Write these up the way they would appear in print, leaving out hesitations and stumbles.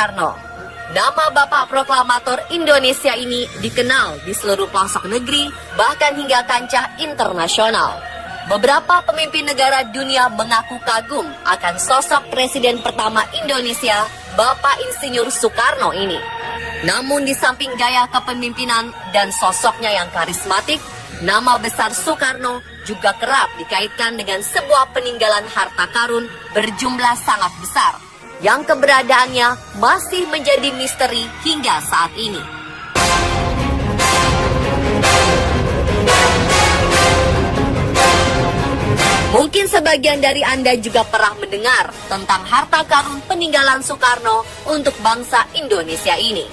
Soekarno. Nama Bapak Proklamator Indonesia ini dikenal di seluruh pelosok negeri, bahkan hingga kancah internasional. Beberapa pemimpin negara dunia mengaku kagum akan sosok Presiden pertama Indonesia, Bapak Insinyur Soekarno ini. Namun di samping gaya kepemimpinan dan sosoknya yang karismatik, nama besar Soekarno juga kerap dikaitkan dengan sebuah peninggalan harta karun berjumlah sangat besar, yang keberadaannya masih menjadi misteri hingga saat ini. Mungkin sebagian dari Anda juga pernah mendengar tentang harta karun peninggalan Soekarno untuk bangsa Indonesia ini.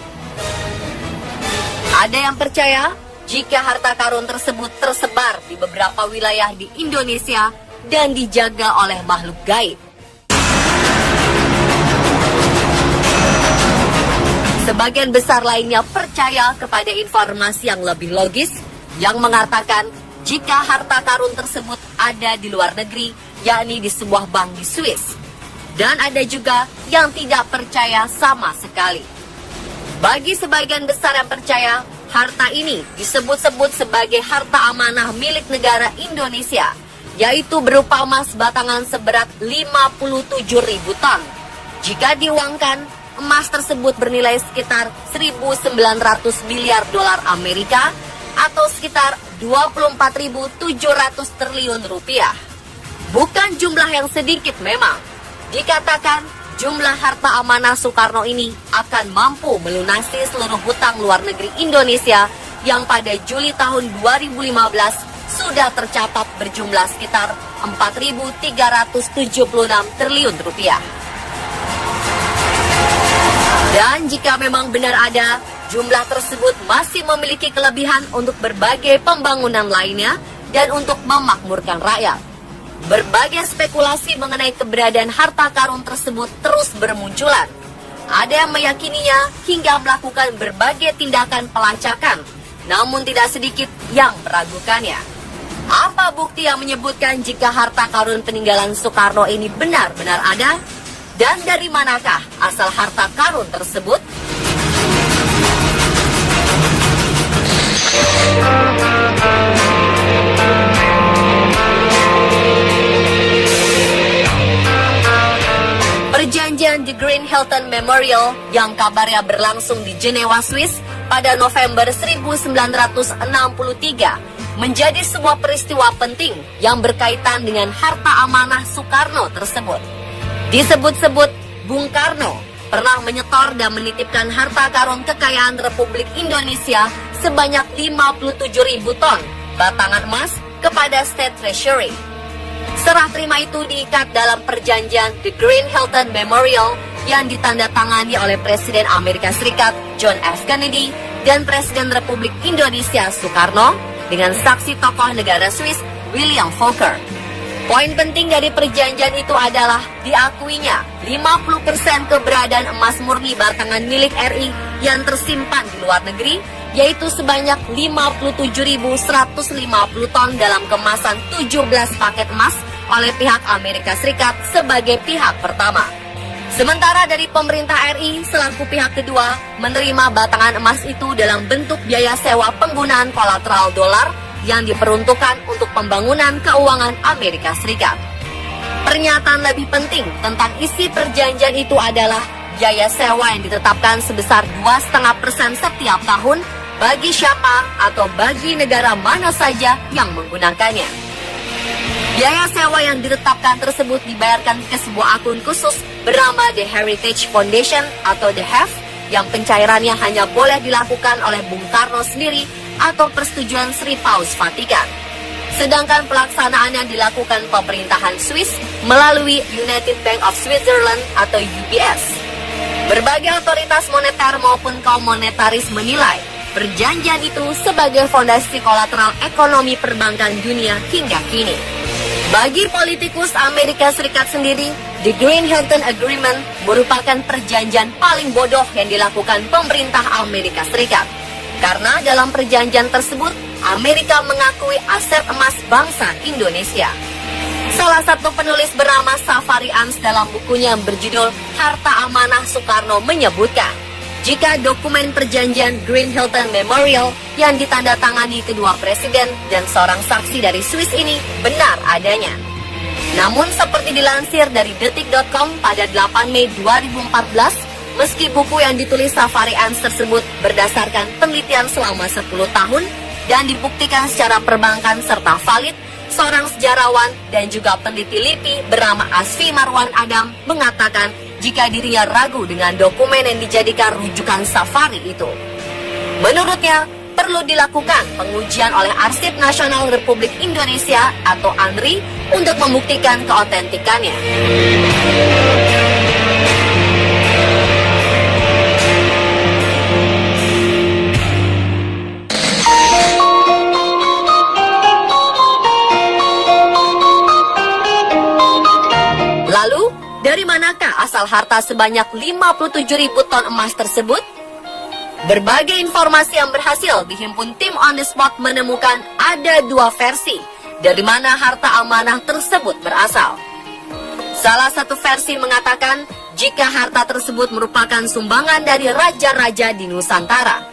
Ada yang percaya jika harta karun tersebut tersebar di beberapa wilayah di Indonesia dan dijaga oleh makhluk gaib. Sebagian besar lainnya percaya kepada informasi yang lebih logis yang mengatakan jika harta karun tersebut ada di luar negeri, yakni di sebuah bank di Swiss. Dan ada juga yang tidak percaya sama sekali. Bagi sebagian besar yang percaya, harta ini disebut-sebut sebagai harta amanah milik negara Indonesia, yaitu berupa emas batangan seberat 57.000 ton. Jika diuangkan, emas tersebut bernilai sekitar 1.900 miliar dolar Amerika atau sekitar 24.700 triliun rupiah. Bukan jumlah yang sedikit memang. Dikatakan jumlah harta amanah Soekarno ini akan mampu melunasi seluruh hutang luar negeri Indonesia yang pada Juli tahun 2015 sudah tercatat berjumlah sekitar 4.376 triliun rupiah. Dan jika memang benar ada, jumlah tersebut masih memiliki kelebihan untuk berbagai pembangunan lainnya dan untuk memakmurkan rakyat. Berbagai spekulasi mengenai keberadaan harta karun tersebut terus bermunculan. Ada yang meyakininya hingga melakukan berbagai tindakan pelacakan, namun tidak sedikit yang meragukannya. Apa bukti yang menyebutkan jika harta karun peninggalan Soekarno ini benar-benar ada? Dan dari manakah asal harta karun tersebut? Perjanjian The Green Hilton Memorial yang kabarnya berlangsung di Jenewa, Swiss pada November 1963 menjadi sebuah peristiwa penting yang berkaitan dengan harta amanah Soekarno tersebut. Disebut-sebut Bung Karno pernah menyetor dan menitipkan harta karun kekayaan Republik Indonesia sebanyak 57.000 ton batangan emas kepada State Treasury. Serah terima itu diikat dalam perjanjian The Green Hilton Memorial yang ditandatangani oleh Presiden Amerika Serikat John F. Kennedy dan Presiden Republik Indonesia Soekarno dengan saksi tokoh negara Swiss William Fokker. Poin penting dari perjanjian itu adalah diakuinya 50% keberadaan emas murni batangan milik RI yang tersimpan di luar negeri, yaitu sebanyak 57.150 ton dalam kemasan 17 paket emas oleh pihak Amerika Serikat sebagai pihak pertama. Sementara dari pemerintah RI selaku pihak kedua menerima batangan emas itu dalam bentuk biaya sewa penggunaan kolateral dolar yang diperuntukkan untuk pembangunan keuangan Amerika Serikat. Pernyataan lebih penting tentang isi perjanjian itu adalah biaya sewa yang ditetapkan sebesar 2,5% setiap tahun bagi siapa atau bagi negara mana saja yang menggunakannya. Biaya sewa yang ditetapkan tersebut dibayarkan ke sebuah akun khusus bernama The Heritage Foundation atau The HEF yang pencairannya hanya boleh dilakukan oleh Bung Karno sendiri atau persetujuan Sri Paus Vatikan. Sedangkan pelaksanaannya dilakukan pemerintahan Swiss melalui United Bank of Switzerland atau UBS. Berbagai otoritas moneter maupun kaum monetaris menilai perjanjian itu sebagai fondasi kolateral ekonomi perbankan dunia hingga kini. Bagi politikus Amerika Serikat sendiri, The Green Hilton Agreement merupakan perjanjian paling bodoh yang dilakukan pemerintah Amerika Serikat. Karena dalam perjanjian tersebut, Amerika mengakui aset emas bangsa Indonesia. Salah satu penulis bernama Safari Ans dalam bukunya yang berjudul Harta Amanah Soekarno menyebutkan, jika dokumen perjanjian Green Hilton Memorial yang ditandatangani kedua presiden dan seorang saksi dari Swiss ini benar adanya. Namun seperti dilansir dari detik.com pada 8 Mei 2014, meski buku yang ditulis Safari Ans tersebut berdasarkan penelitian selama 10 tahun dan dibuktikan secara perbankan serta valid, seorang sejarawan dan juga peneliti LIPI bernama Asfi Marwan Adam mengatakan jika dirinya ragu dengan dokumen yang dijadikan rujukan Safari itu. Menurutnya, perlu dilakukan pengujian oleh Arsip Nasional Republik Indonesia atau ANRI untuk membuktikan keautentikannya. Lalu, dari manakah asal harta sebanyak 57.000 ton emas tersebut? Berbagai informasi yang berhasil dihimpun tim on the spot menemukan ada dua versi dari mana harta amanah tersebut berasal. Salah satu versi mengatakan jika harta tersebut merupakan sumbangan dari raja-raja di Nusantara.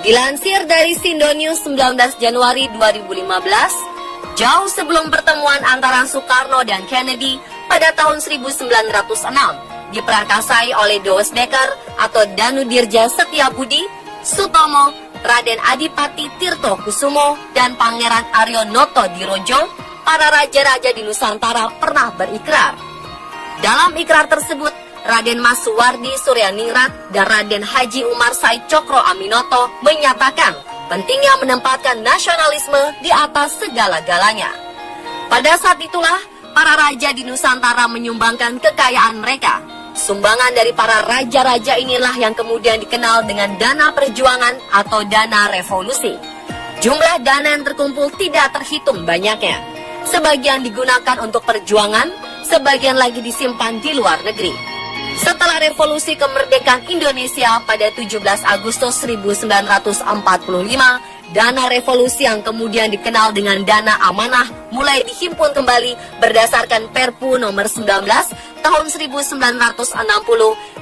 Dilansir dari Sindonews 19 Januari 2015, jauh sebelum pertemuan antara Soekarno dan Kennedy pada tahun 1906, diperakasai oleh Does Becker atau Danudirja Setiabudi, Sutomo, Raden Adipati Tirto Kusumo, dan Pangeran Aryo Noto Dirojo, para raja-raja di Nusantara pernah berikrar. Dalam ikrar tersebut, Raden Mas Suwardi Suryaningrat dan Raden Haji Umar Said Cokro Aminoto menyatakan pentingnya menempatkan nasionalisme di atas segala-galanya. Pada saat itulah, para raja di Nusantara menyumbangkan kekayaan mereka. Sumbangan dari para raja-raja inilah yang kemudian dikenal dengan dana perjuangan atau dana revolusi. Jumlah dana yang terkumpul tidak terhitung banyaknya. Sebagian digunakan untuk perjuangan, sebagian lagi disimpan di luar negeri. Setelah revolusi kemerdekaan Indonesia pada 17 Agustus 1945, dana revolusi yang kemudian dikenal dengan dana amanah mulai dihimpun kembali berdasarkan Perpu nomor 19 tahun 1960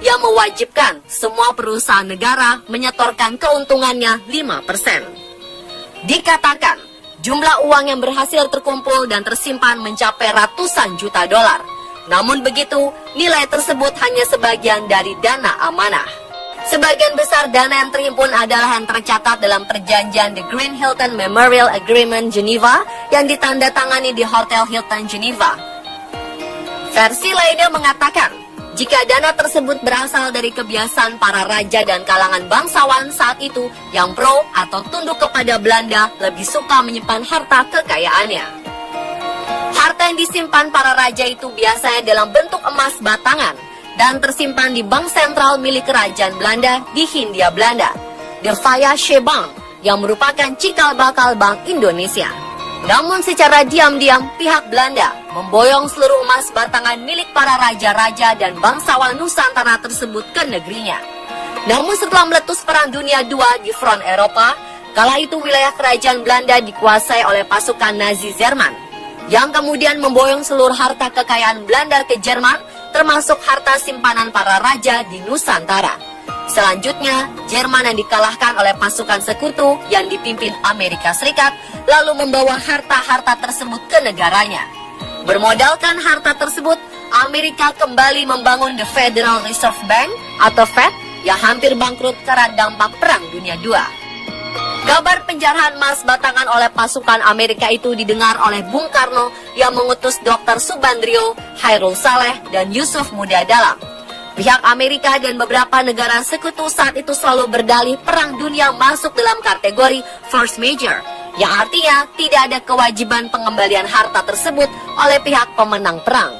yang mewajibkan semua perusahaan negara menyetorkan keuntungannya 5%. Dikatakan jumlah uang yang berhasil terkumpul dan tersimpan mencapai ratusan juta dolar. Namun begitu, nilai tersebut hanya sebagian dari dana amanah. Sebagian besar dana yang terhimpun adalah yang tercatat dalam perjanjian The Green Hilton Memorial Agreement Geneva yang ditandatangani di Hotel Hilton Geneva. Versi lainnya mengatakan, jika dana tersebut berasal dari kebiasaan para raja dan kalangan bangsawan saat itu yang pro atau tunduk kepada Belanda lebih suka menyimpan harta kekayaannya. Harta yang disimpan para raja itu biasanya dalam bentuk emas batangan dan tersimpan di bank sentral milik kerajaan Belanda di Hindia Belanda, De Vijfsche Bank, yang merupakan cikal bakal Bank Indonesia. Namun secara diam-diam pihak Belanda memboyong seluruh emas batangan milik para raja-raja dan bangsawan Nusantara tersebut ke negerinya. Namun setelah meletus Perang Dunia II di front Eropa, kala itu wilayah kerajaan Belanda dikuasai oleh pasukan Nazi Jerman, yang kemudian memboyong seluruh harta kekayaan Belanda ke Jerman, termasuk harta simpanan para raja di Nusantara. Selanjutnya, Jerman yang dikalahkan oleh pasukan sekutu yang dipimpin Amerika Serikat, lalu membawa harta-harta tersebut ke negaranya. Bermodalkan harta tersebut, Amerika kembali membangun The Federal Reserve Bank atau Fed yang hampir bangkrut karena dampak Perang Dunia II. Kabar penjarahan emas batangan oleh pasukan Amerika itu didengar oleh Bung Karno yang mengutus Dr. Subandrio, Hairul Saleh, dan Yusuf Muda Dalam. Pihak Amerika dan beberapa negara sekutu saat itu selalu berdalih Perang Dunia masuk dalam kategori force major, yang artinya tidak ada kewajiban pengembalian harta tersebut oleh pihak pemenang perang.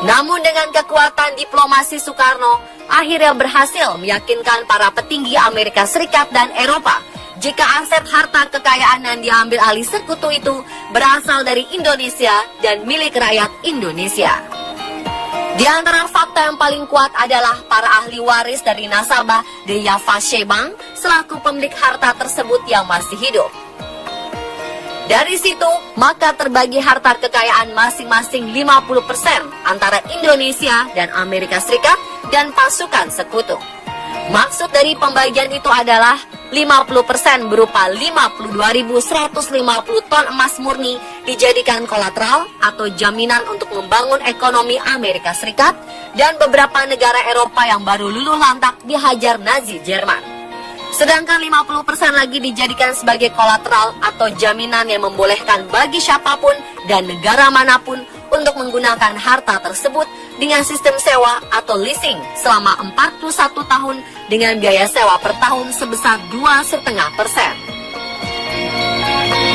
Namun dengan kekuatan diplomasi Soekarno, akhirnya berhasil meyakinkan para petinggi Amerika Serikat dan Eropa jika aset harta kekayaan yang diambil alih sekutu itu berasal dari Indonesia dan milik rakyat Indonesia. Di antara fakta yang paling kuat adalah para ahli waris dari nasabah The Vijfsche Bank selaku pemilik harta tersebut yang masih hidup. Dari situ, maka terbagi harta kekayaan masing-masing 50% antara Indonesia dan Amerika Serikat dan pasukan sekutu. Maksud dari pembagian itu adalah 50% berupa 52.150 ton emas murni dijadikan kolateral atau jaminan untuk membangun ekonomi Amerika Serikat dan beberapa negara Eropa yang baru luluh lantak dihajar Nazi Jerman. Sedangkan 50% lagi dijadikan sebagai kolateral atau jaminan yang membolehkan bagi siapapun dan negara manapun untuk menggunakan harta tersebut dengan sistem sewa atau leasing selama 41 tahun dengan biaya sewa per tahun sebesar 2,5%.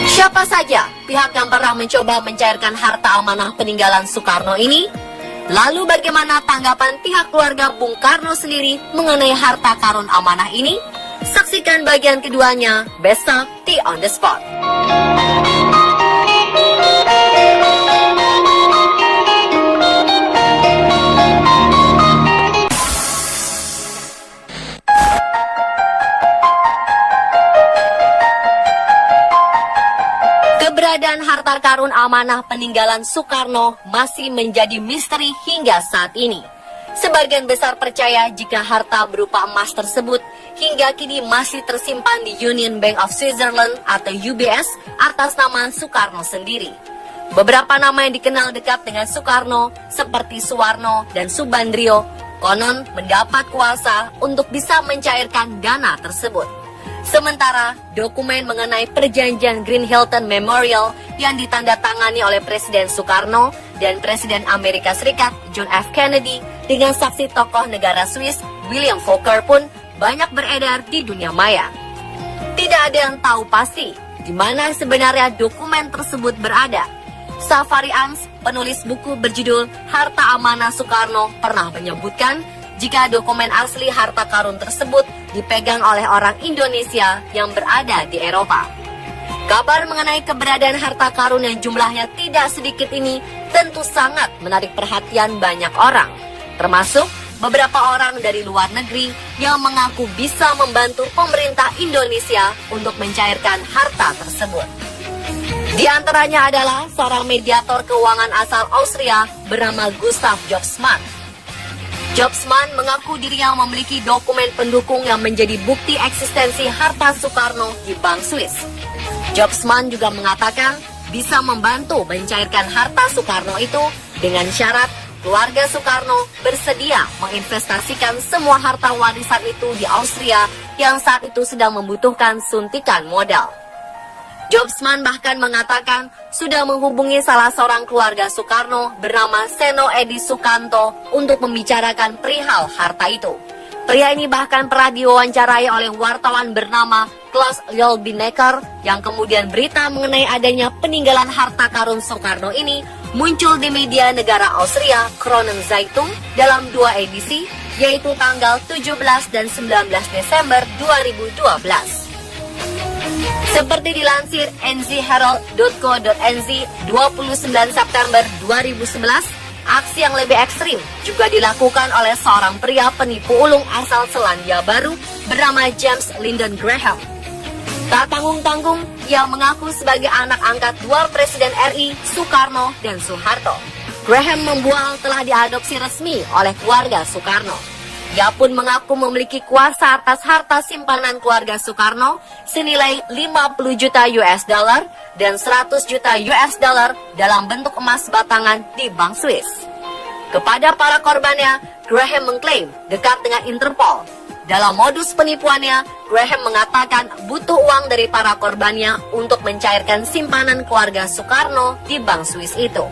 Siapa saja pihak yang pernah mencoba mencairkan harta amanah peninggalan Soekarno ini? Lalu bagaimana tanggapan pihak keluarga Bung Karno sendiri mengenai harta karun amanah ini? Saksikan bagian keduanya besok di On The Spot. Keberadaan harta karun amanah peninggalan Soekarno masih menjadi misteri hingga saat ini. Sebagian besar percaya jika harta berupa emas tersebut hingga kini masih tersimpan di Union Bank of Switzerland atau UBS atas nama Soekarno sendiri. Beberapa nama yang dikenal dekat dengan Soekarno seperti Suwarno dan Subandrio konon mendapat kuasa untuk bisa mencairkan dana tersebut. Sementara dokumen mengenai perjanjian Green Hilton Memorial yang ditandatangani oleh Presiden Soekarno dan Presiden Amerika Serikat John F. Kennedy dengan saksi tokoh negara Swiss William Fokker pun banyak beredar di dunia maya. Tidak ada yang tahu pasti di mana sebenarnya dokumen tersebut berada. Safari Ans, penulis buku berjudul Harta Amanah Soekarno, pernah menyebutkan jika dokumen asli harta karun tersebut dipegang oleh orang Indonesia yang berada di Eropa. Kabar mengenai keberadaan harta karun yang jumlahnya tidak sedikit ini tentu sangat menarik perhatian banyak orang, termasuk beberapa orang dari luar negeri yang mengaku bisa membantu pemerintah Indonesia untuk mencairkan harta tersebut. Di antaranya adalah seorang mediator keuangan asal Austria bernama Gustav Jobsmann. Jobsmann mengaku dirinya memiliki dokumen pendukung yang menjadi bukti eksistensi harta Soekarno di Bank Swiss. Jobsmann juga mengatakan bisa membantu mencairkan harta Soekarno itu dengan syarat keluarga Soekarno bersedia menginvestasikan semua harta warisan itu di Austria yang saat itu sedang membutuhkan suntikan modal. Jobsmann bahkan mengatakan sudah menghubungi salah seorang keluarga Soekarno bernama Seno Edi Sukanto untuk membicarakan perihal harta itu. Pria ini bahkan pernah diwawancarai oleh wartawan bernama Klaus Ljobinecker yang kemudian berita mengenai adanya peninggalan harta karun Soekarno ini muncul di media negara Austria Kronen Zeitung dalam 2 edisi, yaitu tanggal 17 dan 19 Desember 2012. Seperti dilansir nzherald.co.nz 29 September 2011, aksi yang lebih ekstrim juga dilakukan oleh seorang pria penipu ulung asal Selandia Baru bernama James Lyndon Graham. Tak tanggung-tanggung, ia mengaku sebagai anak angkat dua Presiden RI, Soekarno dan Soeharto. Graham membual telah diadopsi resmi oleh keluarga Soekarno. Ia pun mengaku memiliki kuasa atas harta simpanan keluarga Soekarno senilai 50 juta US dollar dan 100 juta US dollar dalam bentuk emas batangan di Bank Swiss. Kepada para korbannya, Graham mengklaim dekat dengan Interpol. Dalam modus penipuannya, Graham mengatakan butuh uang dari para korbannya untuk mencairkan simpanan keluarga Soekarno di Bank Swiss itu.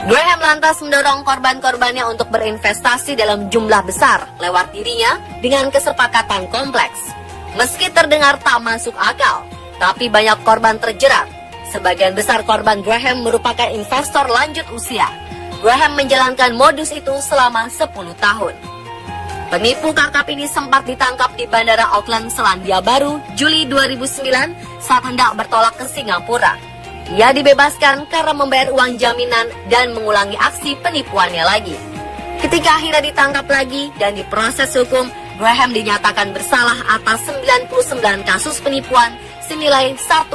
Graham lantas mendorong korban-korbannya untuk berinvestasi dalam jumlah besar lewat dirinya dengan kesepakatan kompleks. Meski terdengar tak masuk akal, tapi banyak korban terjerat. Sebagian besar korban Graham merupakan investor lanjut usia. Graham menjalankan modus itu selama 10 tahun. Penipu kakap ini sempat ditangkap di Bandara Auckland, Selandia Baru, Juli 2009 saat hendak bertolak ke Singapura. Ia dibebaskan karena membayar uang jaminan dan mengulangi aksi penipuannya lagi. Ketika akhirnya ditangkap lagi dan diproses hukum, Graham dinyatakan bersalah atas 99 kasus penipuan senilai 1,6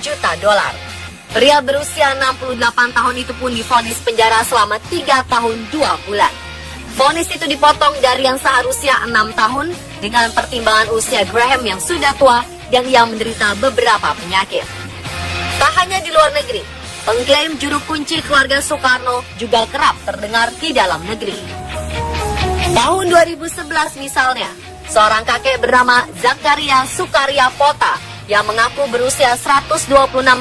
juta dolar. Pria berusia 68 tahun itu pun divonis penjara selama 3 tahun 2 bulan. Vonis itu dipotong dari yang seharusnya 6 tahun dengan pertimbangan usia Graham yang sudah tua dan yang menderita beberapa penyakit. Tak hanya di luar negeri, pengklaim juru kunci keluarga Soekarno juga kerap terdengar di dalam negeri. Tahun 2011 misalnya, seorang kakek bernama Zakaria Sukarya Pota yang mengaku berusia 126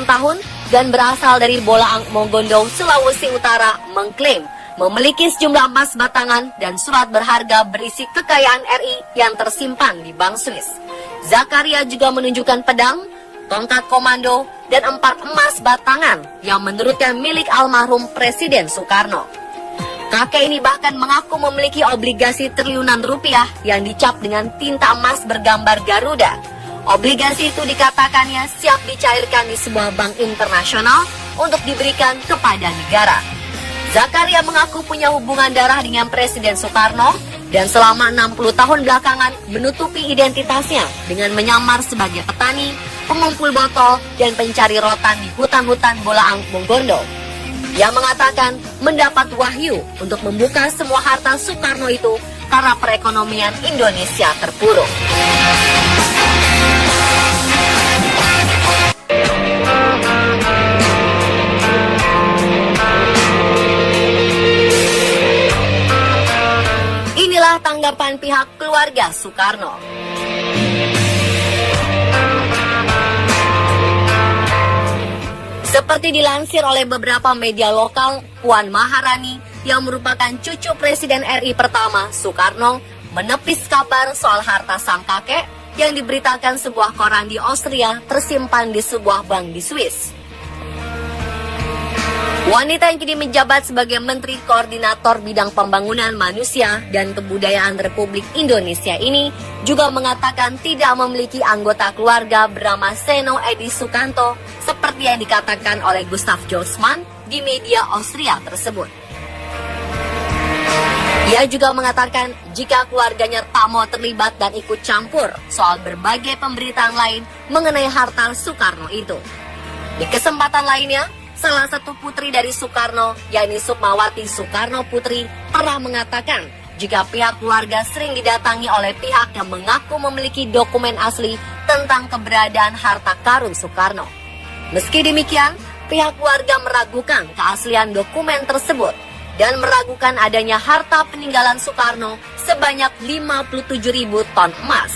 tahun dan berasal dari Bolaang Mongondo, Sulawesi Utara mengklaim memiliki sejumlah emas batangan dan surat berharga berisi kekayaan RI yang tersimpan di Bank Swiss. Zakaria juga menunjukkan pedang, tongkat komando, dan 4 emas batangan yang menurutnya milik almarhum Presiden Soekarno. Kakek ini bahkan mengaku memiliki obligasi triliunan rupiah yang dicap dengan tinta emas bergambar Garuda. Obligasi itu dikatakannya siap dicairkan di sebuah bank internasional untuk diberikan kepada negara. Zakaria mengaku punya hubungan darah dengan Presiden Soekarno dan selama 60 tahun belakangan menutupi identitasnya dengan menyamar sebagai petani, pengumpul botol, dan pencari rotan di hutan-hutan Bolaang Mongondo. Yang mengatakan mendapat wahyu untuk membuka semua harta Soekarno itu karena perekonomian Indonesia terpuruk. Inilah tanggapan pihak keluarga Soekarno. Seperti dilansir oleh beberapa media lokal, Puan Maharani yang merupakan cucu Presiden RI pertama Soekarno menepis kabar soal harta sang kakek yang diberitakan sebuah koran di Austria tersimpan di sebuah bank di Swiss. Wanita yang kini menjabat sebagai Menteri Koordinator Bidang Pembangunan Manusia dan Kebudayaan Republik Indonesia ini juga mengatakan tidak memiliki anggota keluarga bernama Seno Edi Sukanto seperti yang dikatakan oleh Gustav Josman di media Austria tersebut. Ia juga mengatakan jika keluarganya tak mau terlibat dan ikut campur soal berbagai pemberitaan lain mengenai harta Soekarno itu. Di kesempatan lainnya, salah satu putri dari Soekarno, yakni Sukmawati Soekarno Putri, pernah mengatakan jika pihak keluarga sering didatangi oleh pihak yang mengaku memiliki dokumen asli tentang keberadaan harta karun Soekarno. Meski demikian, pihak keluarga meragukan keaslian dokumen tersebut dan meragukan adanya harta peninggalan Soekarno sebanyak 57.000 ton emas.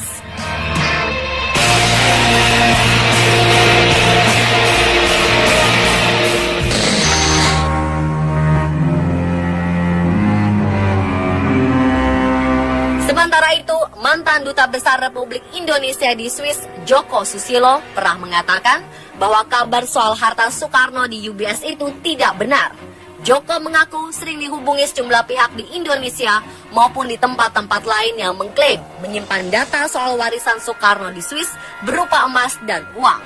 Sementara itu, mantan Duta Besar Republik Indonesia di Swiss, Joko Susilo, pernah mengatakan bahwa kabar soal harta Soekarno di UBS itu tidak benar. Joko mengaku sering dihubungi sejumlah pihak di Indonesia maupun di tempat-tempat lain yang mengklaim menyimpan data soal warisan Soekarno di Swiss berupa emas dan uang.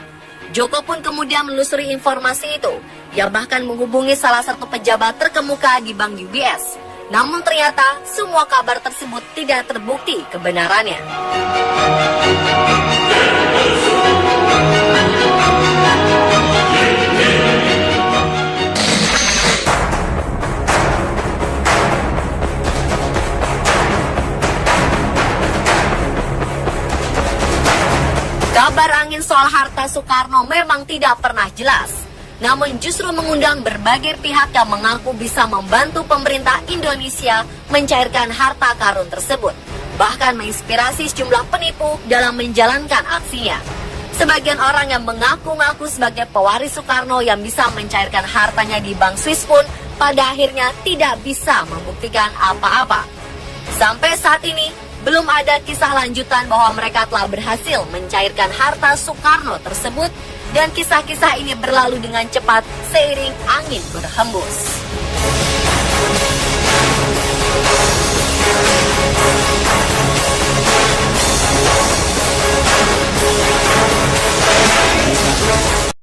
Joko pun kemudian menelusuri informasi itu. Ia bahkan menghubungi salah satu pejabat terkemuka di Bank UBS. Namun ternyata semua kabar tersebut tidak terbukti kebenarannya. Kabar angin soal harta Soekarno memang tidak pernah jelas. Namun justru mengundang berbagai pihak yang mengaku bisa membantu pemerintah Indonesia mencairkan harta karun tersebut. Bahkan menginspirasi sejumlah penipu dalam menjalankan aksinya. Sebagian orang yang mengaku-ngaku sebagai pewaris Soekarno yang bisa mencairkan hartanya di Bank Swiss pun pada akhirnya tidak bisa membuktikan apa-apa. Sampai saat ini, belum ada kisah lanjutan bahwa mereka telah berhasil mencairkan harta Soekarno tersebut. Dan kisah-kisah ini berlalu dengan cepat seiring angin berhembus.